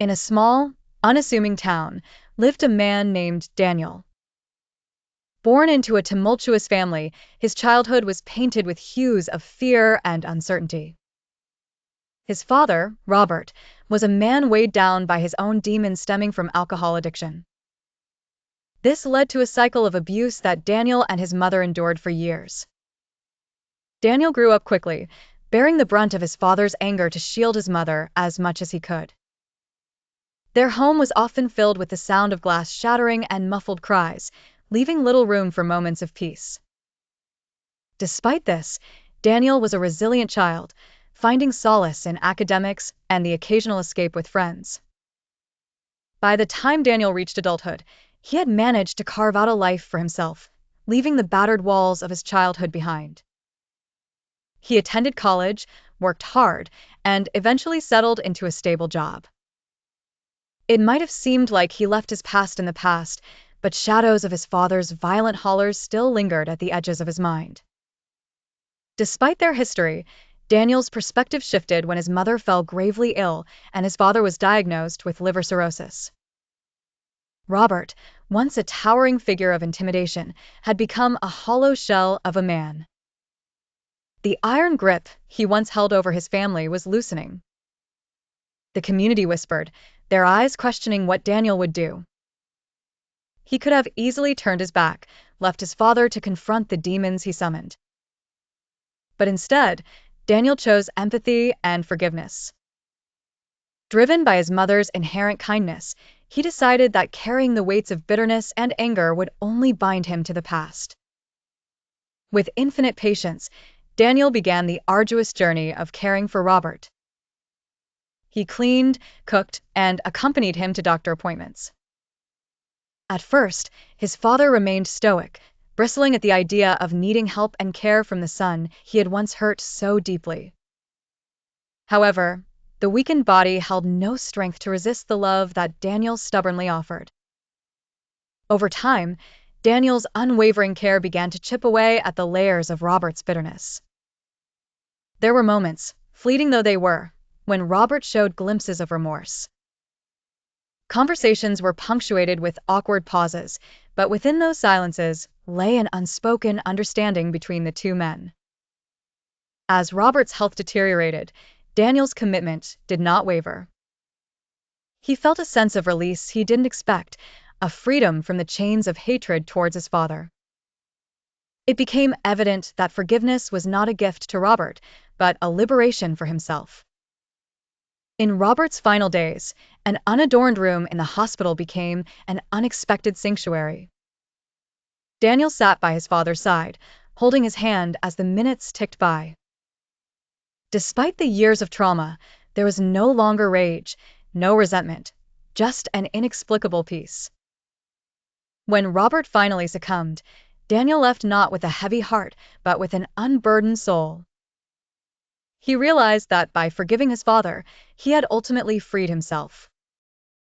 In a small, unassuming town lived a man named Daniel. Born into a tumultuous family, his childhood was painted with hues of fear and uncertainty. His father, Robert, was a man weighed down by his own demons stemming from alcohol addiction. This led to a cycle of abuse that Daniel and his mother endured for years. Daniel grew up quickly, bearing the brunt of his father's anger to shield his mother as much as he could. Their home was often filled with the sound of glass shattering and muffled cries, leaving little room for moments of peace. Despite this, Daniel was a resilient child, finding solace in academics and the occasional escape with friends. By the time Daniel reached adulthood, he had managed to carve out a life for himself, leaving the battered walls of his childhood behind. He attended college, worked hard, and eventually settled into a stable job. It might have seemed like he left his past in the past, but shadows of his father's violent hollers still lingered at the edges of his mind. Despite their history, Daniel's perspective shifted when his mother fell gravely ill and his father was diagnosed with liver cirrhosis. Robert, once a towering figure of intimidation, had become a hollow shell of a man. The iron grip he once held over his family was loosening. The community whispered, their eyes questioning what Daniel would do. He could have easily turned his back, left his father to confront the demons he summoned. But instead, Daniel chose empathy and forgiveness. Driven by his mother's inherent kindness, he decided that carrying the weights of bitterness and anger would only bind him to the past. With infinite patience, Daniel began the arduous journey of caring for Robert. He cleaned, cooked, and accompanied him to doctor appointments. At first, his father remained stoic, bristling at the idea of needing help and care from the son he had once hurt so deeply. However, the weakened body held no strength to resist the love that Daniel stubbornly offered. Over time, Daniel's unwavering care began to chip away at the layers of Robert's bitterness. There were moments, fleeting though they were, when Robert showed glimpses of remorse. Conversations were punctuated with awkward pauses, but within those silences lay an unspoken understanding between the two men. As Robert's health deteriorated, Daniel's commitment did not waver. He felt a sense of release he didn't expect, a freedom from the chains of hatred towards his father. It became evident that forgiveness was not a gift to Robert, but a liberation for himself. In Robert's final days, an unadorned room in the hospital became an unexpected sanctuary. Daniel sat by his father's side, holding his hand as the minutes ticked by. Despite the years of trauma, there was no longer rage, no resentment, just an inexplicable peace. When Robert finally succumbed, Daniel left not with a heavy heart, but with an unburdened soul. He realized that by forgiving his father, he had ultimately freed himself.